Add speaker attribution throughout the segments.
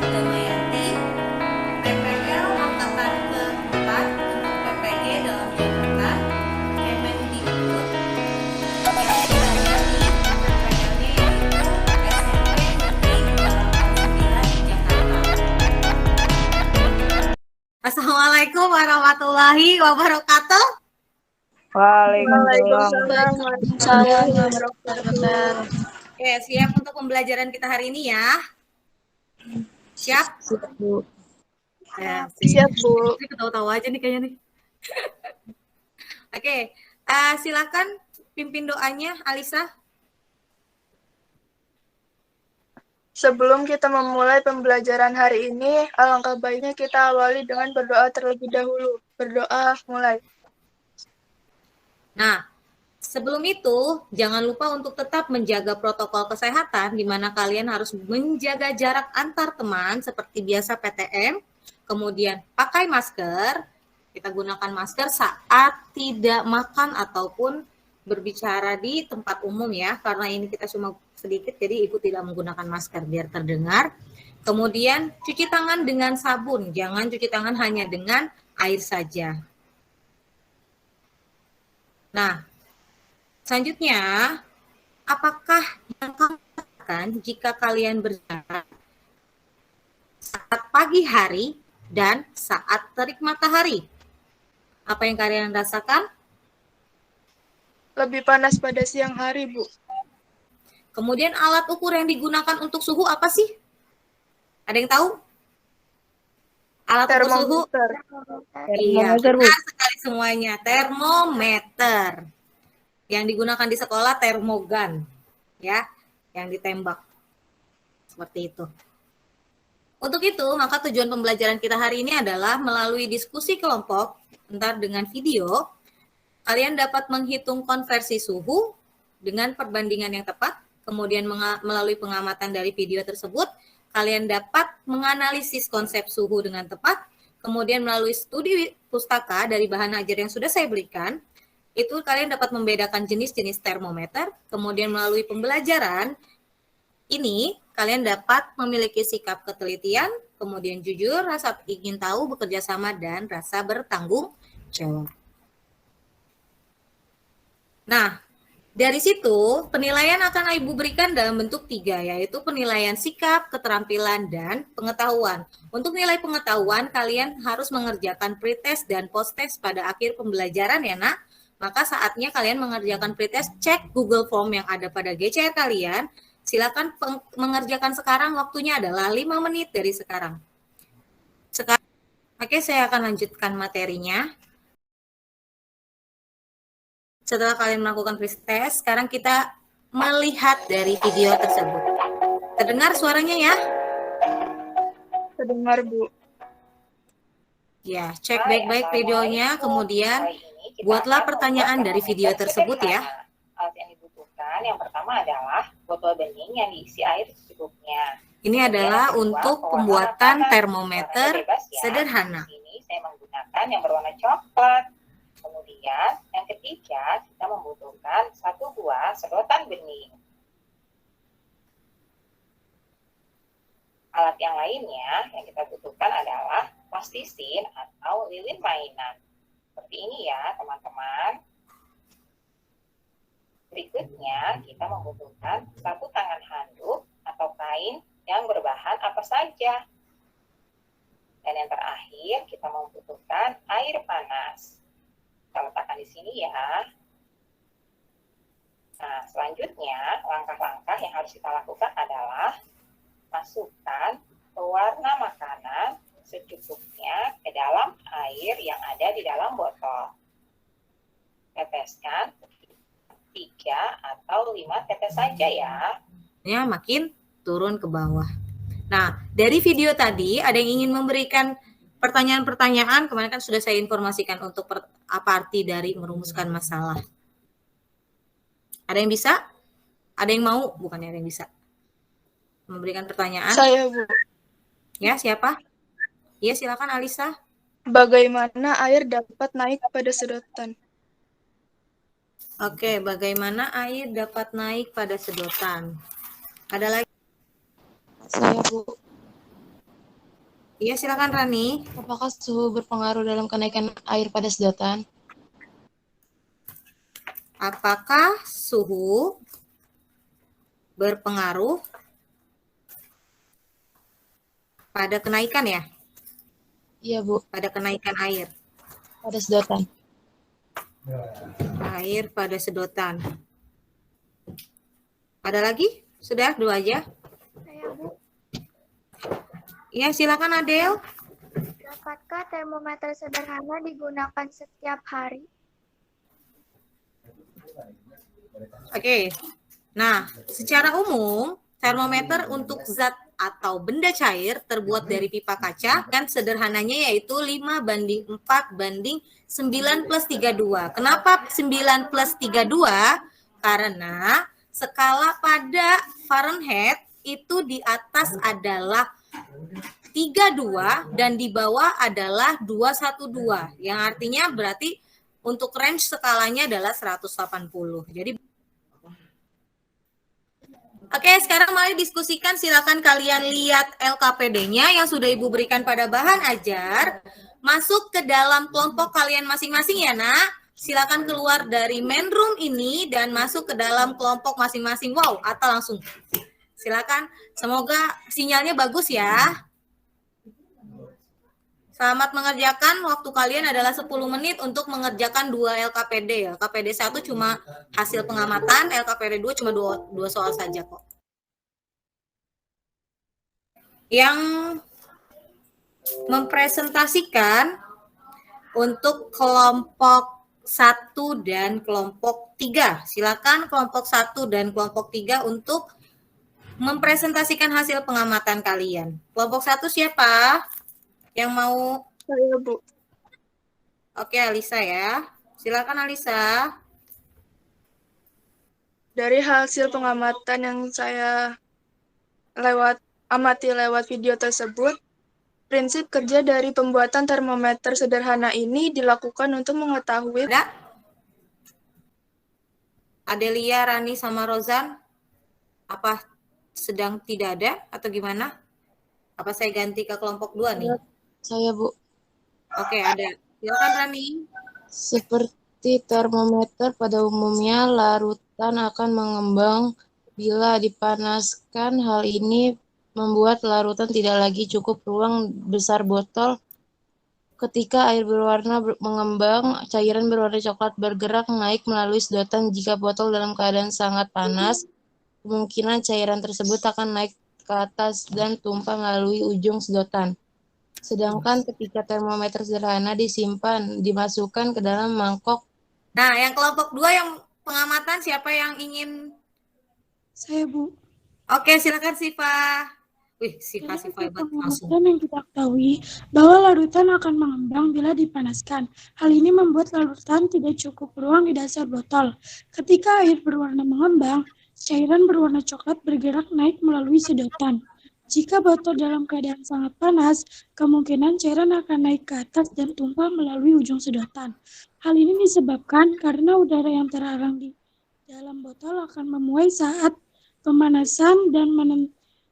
Speaker 1: Damayanti, PPL Angkatan ke-4 untuk PPG dalam Jakarta, Kemendikbud, yang berada di PPL-nya yaitu SMP Negeri 289 Jakarta. Assalamualaikum warahmatullahi wabarakatuh.
Speaker 2: Waalaikumsalam warahmatullahi wabarakatuh.
Speaker 1: Oke, siap untuk pembelajaran kita hari ini ya? Siap?
Speaker 2: Siap, Bu.
Speaker 1: Ya,
Speaker 2: Siap, Bu.
Speaker 1: Ketawa-tawa aja nih kayaknya nih. Oke, silakan pimpin doanya, Alisa.
Speaker 2: Sebelum kita memulai pembelajaran hari ini, alangkah baiknya kita awali dengan berdoa terlebih dahulu. Berdoa, mulai.
Speaker 1: Nah, sebelum itu, jangan lupa untuk tetap menjaga protokol kesehatan, di mana kalian harus menjaga jarak antar teman seperti biasa PTM, kemudian pakai masker, kita gunakan masker saat tidak makan ataupun berbicara di tempat umum ya, karena ini kita cuma sedikit, jadi Ibu tidak menggunakan masker biar terdengar. Kemudian cuci tangan dengan sabun, jangan cuci tangan hanya dengan air saja. Nah, selanjutnya, apakah yang kamu rasakan jika kalian berjalan saat pagi hari dan saat terik matahari? Apa yang kalian rasakan?
Speaker 2: Lebih panas pada siang hari, Bu.
Speaker 1: Kemudian alat ukur yang digunakan untuk suhu apa sih? Ada yang tahu? Alat ukur suhu? Iya, benar sekali semuanya. Termometer. Yang digunakan di sekolah termogan, ya, yang ditembak. Seperti itu. Untuk itu, maka tujuan pembelajaran kita hari ini adalah melalui diskusi kelompok, entar dengan video, kalian dapat menghitung konversi suhu dengan perbandingan yang tepat, kemudian melalui pengamatan dari video tersebut, kalian dapat menganalisis konsep suhu dengan tepat, kemudian melalui studi pustaka dari bahan ajar yang sudah saya berikan, itu kalian dapat membedakan jenis-jenis termometer, kemudian melalui pembelajaran ini kalian dapat memiliki sikap ketelitian, kemudian jujur, rasa ingin tahu, bekerja sama, dan rasa bertanggung jawab. Nah, dari situ penilaian akan Ibu berikan dalam bentuk 3, yaitu penilaian sikap, keterampilan, dan pengetahuan. Untuk nilai pengetahuan, kalian harus mengerjakan pretest dan posttest pada akhir pembelajaran ya nak. Maka saatnya kalian mengerjakan pretest, cek Google Form yang ada pada GCR kalian. Silakan mengerjakan sekarang, waktunya adalah 5 menit dari sekarang. Oke, saya akan lanjutkan materinya. Setelah kalian melakukan pretest, sekarang kita melihat dari video tersebut. Terdengar suaranya ya?
Speaker 2: Terdengar, Bu.
Speaker 1: Ya, cek baik-baik videonya, kemudian buatlah pertanyaan dari video tersebut ya.
Speaker 3: Alat yang dibutuhkan yang pertama adalah botol bening yang diisi air secukupnya.
Speaker 1: Ini adalah untuk pembuatan termometer sederhana.
Speaker 3: Di sini saya menggunakan yang berwarna coklat. Kemudian yang ketiga kita membutuhkan 1 buah sedotan bening. Alat yang lainnya yang kita butuhkan adalah plastisin atau lilin mainan. Seperti ini ya teman-teman. Berikutnya kita membutuhkan 1 tangan handuk atau kain yang berbahan apa saja. Dan yang terakhir kita membutuhkan air panas. Kita letakkan di sini ya. Nah, selanjutnya langkah-langkah yang harus kita lakukan adalah masukkan pewarna makanan secukupnya ke dalam air yang ada di dalam botol. Teteskan 3 atau 5 tetes saja ya.
Speaker 1: Ya, makin turun ke bawah. Nah, dari video tadi ada yang ingin memberikan pertanyaan-pertanyaan, kemarin kan sudah saya informasikan untuk apa arti dari merumuskan masalah. Ada yang bisa? Ada yang mau? Bukannya ada yang bisa memberikan pertanyaan?
Speaker 2: Saya, Bu.
Speaker 1: Ya, siapa? Iya, silakan Alisa.
Speaker 2: Bagaimana air dapat naik pada sedotan?
Speaker 1: Oke, bagaimana air dapat naik pada sedotan? Ada lagi?
Speaker 2: Saya, Bu.
Speaker 1: Iya, silakan Rani.
Speaker 4: Apakah suhu berpengaruh dalam kenaikan air pada sedotan?
Speaker 1: Apakah suhu berpengaruh pada kenaikan ya?
Speaker 4: Iya, Bu.
Speaker 1: Pada kenaikan air.
Speaker 4: Pada sedotan.
Speaker 1: Air pada sedotan. Ada lagi? Sudah, 2 aja.
Speaker 5: Saya, Bu.
Speaker 1: Ya, silakan Adel.
Speaker 5: Dapatkah termometer sederhana digunakan setiap hari?
Speaker 1: Oke. Nah, secara umum, termometer untuk zat atau benda cair terbuat dari pipa kaca kan sederhananya yaitu 5:4:9+32. Kenapa 9+32? Karena skala pada Fahrenheit itu di atas adalah 32 dan di bawah adalah 212. Yang artinya berarti untuk range skalanya adalah 180. Jadi Oke, sekarang mari diskusikan. Silakan kalian lihat LKPD-nya yang sudah Ibu berikan pada bahan ajar. Masuk ke dalam kelompok kalian masing-masing ya, Nak. Silakan keluar dari main room ini dan masuk ke dalam kelompok masing-masing. Wow, atau langsung. Silakan. Semoga sinyalnya bagus ya. Selamat mengerjakan. Waktu kalian adalah 10 menit untuk mengerjakan 2 LKPD. LKPD 1 cuma hasil pengamatan, LKPD 2 cuma 2 soal saja kok. Yang mempresentasikan untuk kelompok 1 dan kelompok 3. Silakan kelompok 1 dan kelompok 3 untuk mempresentasikan hasil pengamatan kalian. Kelompok 1 siapa? Yang mau?
Speaker 2: Saya, Bu.
Speaker 1: Oke, Alisa ya. Silakan Alisa.
Speaker 2: Dari hasil pengamatan yang saya amati lewat video tersebut, prinsip kerja dari pembuatan termometer sederhana ini dilakukan untuk mengetahui
Speaker 1: Ada? Adelia, Rani, sama Rozan? Apa sedang tidak ada atau gimana? Apa saya ganti ke kelompok 2 nih?
Speaker 4: Saya, Bu.
Speaker 1: Oke, ada. Silakan Rani.
Speaker 4: Seperti termometer pada umumnya, larutan akan mengembang bila dipanaskan. Hal ini membuat larutan tidak lagi cukup ruang besar botol. Ketika air berwarna mengembang, cairan berwarna coklat bergerak naik melalui sedotan. Jika botol dalam keadaan sangat panas, kemungkinan cairan tersebut akan naik ke atas dan tumpah melalui ujung sedotan. Sedangkan ketika termometer sederhana dimasukkan ke dalam mangkok.
Speaker 1: Nah, yang kelompok 2 yang pengamatan siapa yang ingin?
Speaker 6: Saya, Bu.
Speaker 1: Oke, silakan Siva. Siva hebat langsung.
Speaker 6: Pengamatan yang kita ketahui bahwa larutan akan mengembang bila dipanaskan. Hal ini membuat larutan tidak cukup ruang di dasar botol. Ketika air berwarna mengembang, cairan berwarna coklat bergerak naik melalui sedotan. Jika botol dalam keadaan sangat panas, kemungkinan cairan akan naik ke atas dan tumpah melalui ujung sedotan. Hal ini disebabkan karena udara yang terhalang di dalam botol akan memuai saat pemanasan dan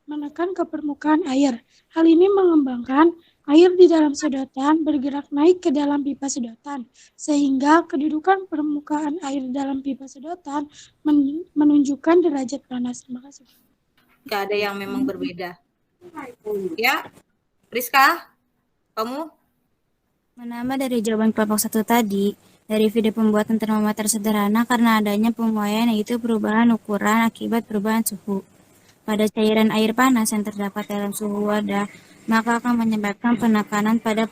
Speaker 6: menekan ke permukaan air. Hal ini mengembangkan air di dalam sedotan bergerak naik ke dalam pipa sedotan, sehingga kedudukan permukaan air dalam pipa sedotan menunjukkan derajat panas. Terima kasih.
Speaker 1: Gak ada yang memang berbeda. Ya, Rizka, kamu?
Speaker 7: Menambah dari jawaban kelompok 1 tadi, dari video pembuatan termometer sederhana karena adanya pemuaian yaitu perubahan ukuran akibat perubahan suhu. Pada cairan air panas yang terdapat dalam suhu wadah, maka akan menyebabkan penekanan pada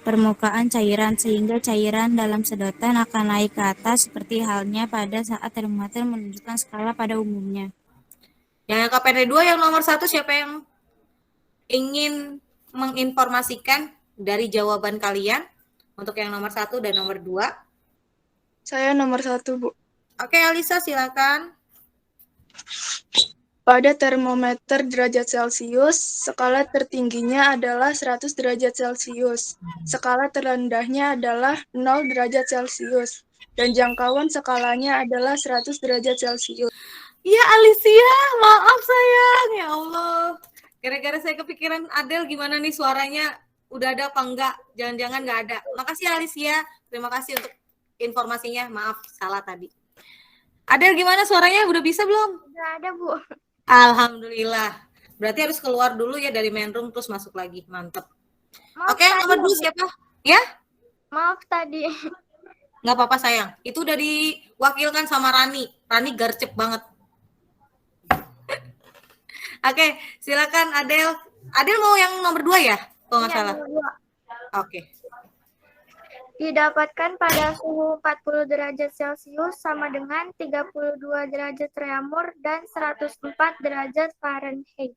Speaker 7: permukaan cairan sehingga cairan dalam sedotan akan naik ke atas seperti halnya pada saat termometer menunjukkan skala pada umumnya.
Speaker 1: Yang LKPD 2 yang nomor 1 siapa yang ingin menginformasikan dari jawaban kalian untuk yang nomor 1 dan nomor 2?
Speaker 2: Saya nomor 1, Bu.
Speaker 1: Oke, Alisa silakan.
Speaker 2: Pada termometer derajat Celcius, skala tertingginya adalah 100 derajat Celcius. Skala terendahnya adalah 0 derajat Celcius. Dan jangkauan skalanya adalah 100 derajat Celcius.
Speaker 1: Ya, Alicia, maaf sayang. Ya Allah. Gara-gara Gara-gara saya kepikiran Adel gimana nih suaranya, udah ada apa enggak? Jangan-jangan nggak ada. Makasih Alicia, terima kasih untuk informasinya. Maaf, salah tadi. Adel gimana suaranya? Udah bisa belum?
Speaker 5: Udah ada, Bu.
Speaker 1: Alhamdulillah. Berarti harus keluar dulu ya dari main room terus masuk lagi. Mantep.
Speaker 5: Maaf
Speaker 1: Oke,
Speaker 5: tadi,
Speaker 1: nomor 2 siapa? Ya?
Speaker 5: Maaf tadi.
Speaker 1: Nggak apa-apa sayang. Itu udah diwakilkan sama Rani. Rani gercep banget. Oke, silakan Adel. Adel mau yang nomor 2 ya? Kalau nggak
Speaker 5: Iya,
Speaker 1: salah.
Speaker 5: nomor 2.
Speaker 1: Oke.
Speaker 5: Didapatkan pada suhu 40 derajat Celcius sama dengan 32 derajat Reaumur dan 104 derajat Fahrenheit.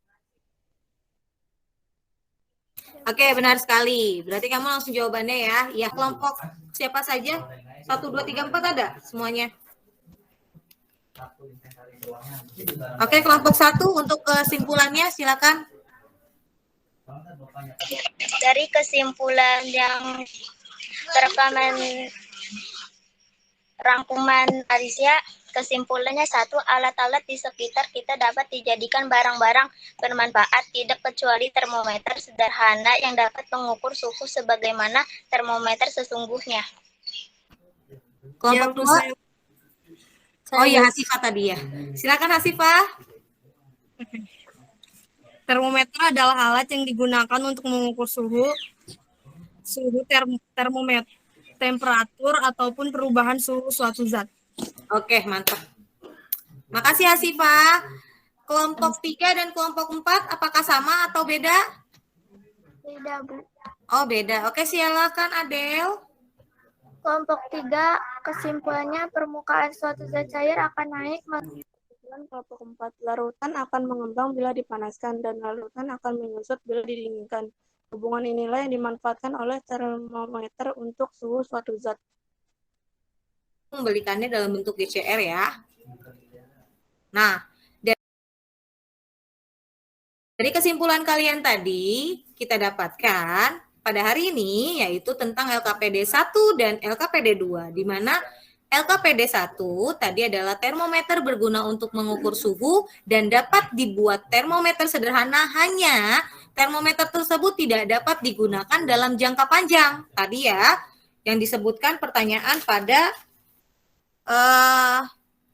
Speaker 1: Oke, benar sekali. Berarti kamu langsung jawabannya ya. Ya, kelompok siapa saja? 1, 2, 3, 4 ada semuanya. Oke, kelompok 1 untuk kesimpulannya silakan.
Speaker 8: Dari kesimpulan yang terkaman rangkuman Alicia, kesimpulannya 1, alat-alat di sekitar kita dapat dijadikan barang-barang bermanfaat, tidak kecuali termometer sederhana yang dapat mengukur suhu sebagaimana termometer sesungguhnya.
Speaker 1: Kelompok 2. Oh iya, Hasifah tadi ya. Silakan Hasifah.
Speaker 9: Termometer adalah alat yang digunakan untuk mengukur suhu termometer, temperatur, ataupun perubahan suhu suatu zat.
Speaker 1: Oke, mantap. Makasih Hasifah. Kelompok 3 dan kelompok 4 apakah sama atau beda?
Speaker 5: Beda, Bu.
Speaker 1: Oh, beda. Oke, silakan Adel.
Speaker 5: Kelompok 3, kesimpulannya permukaan suatu zat cair akan naik.
Speaker 2: Kelompok 4, larutan akan mengembang bila dipanaskan dan larutan akan menyusut bila didinginkan. Hubungan inilah yang dimanfaatkan oleh termometer untuk suhu suatu zat.
Speaker 1: Membelikannya dalam bentuk GCR ya. Nah, dari kesimpulan kalian tadi, kita dapatkan pada hari ini yaitu tentang LKPD 1 dan LKPD 2, di mana LKPD 1 tadi adalah termometer berguna untuk mengukur suhu dan dapat dibuat termometer sederhana, hanya termometer tersebut tidak dapat digunakan dalam jangka panjang. Tadi ya, yang disebutkan pertanyaan pada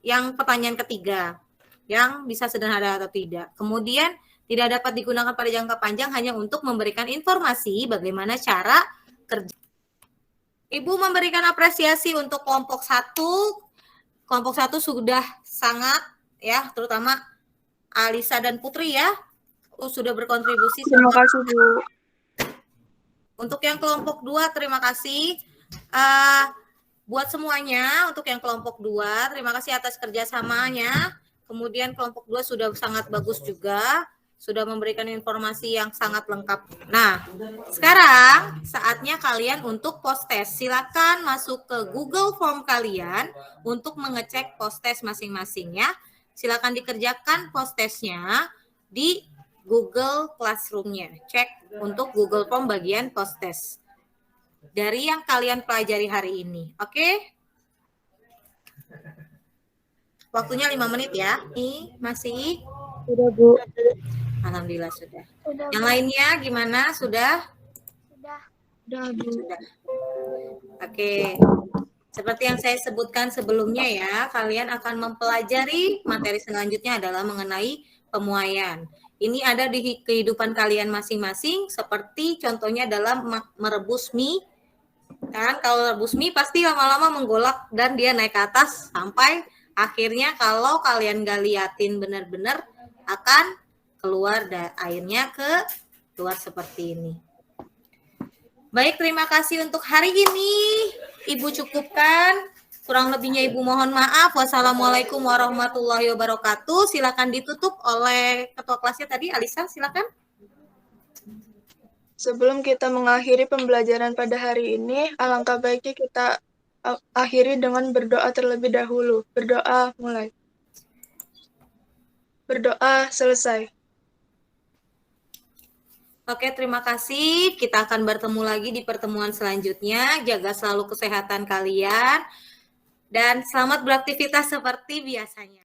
Speaker 1: yang pertanyaan ketiga, yang bisa sederhana atau tidak. Kemudian tidak dapat digunakan pada jangka panjang hanya untuk memberikan informasi bagaimana cara kerja. Ibu memberikan apresiasi untuk kelompok 1. Kelompok 1 sudah sangat ya, terutama Alisa dan Putri ya, sudah berkontribusi.
Speaker 2: Terima kasih, Bu.
Speaker 1: Untuk yang kelompok 2, terima kasih. Buat semuanya, untuk yang kelompok 2, terima kasih atas kerjasamanya. Kemudian kelompok 2 sudah sangat bagus juga, sudah memberikan informasi yang sangat lengkap. Nah, sekarang saatnya kalian untuk post test. Silakan masuk ke Google Form kalian untuk mengecek post test masing-masing ya. Silakan dikerjakan post testnya di Google Classroom-nya. Cek untuk Google Form bagian post test dari yang kalian pelajari hari ini. Oke? Waktunya 5 menit ya. Ini masih?
Speaker 2: Sudah, Bu.
Speaker 1: Alhamdulillah sudah.
Speaker 5: Sudah,
Speaker 1: Yang lainnya gimana? Sudah?
Speaker 5: sudah.
Speaker 1: Sudah. Oke. Seperti yang saya sebutkan sebelumnya ya, kalian akan mempelajari materi selanjutnya adalah mengenai pemuaian. Ini ada di kehidupan kalian masing-masing, seperti contohnya dalam merebus mie. Kan kalau rebus mie pasti lama-lama menggolak dan dia naik ke atas sampai akhirnya kalau kalian gak liatin benar-benar akan keluar airnya keluar seperti ini. Baik, terima kasih untuk hari ini. Ibu cukupkan. Kurang lebihnya Ibu mohon maaf. Wassalamualaikum warahmatullahi wabarakatuh. Silakan ditutup oleh ketua kelasnya tadi, Alisa, silakan.
Speaker 2: Sebelum kita mengakhiri pembelajaran pada hari ini, alangkah baiknya kita akhiri dengan berdoa terlebih dahulu. Berdoa mulai. Berdoa selesai.
Speaker 1: Oke, terima kasih. Kita akan bertemu lagi di pertemuan selanjutnya. Jaga selalu kesehatan kalian. Dan selamat beraktivitas seperti biasanya.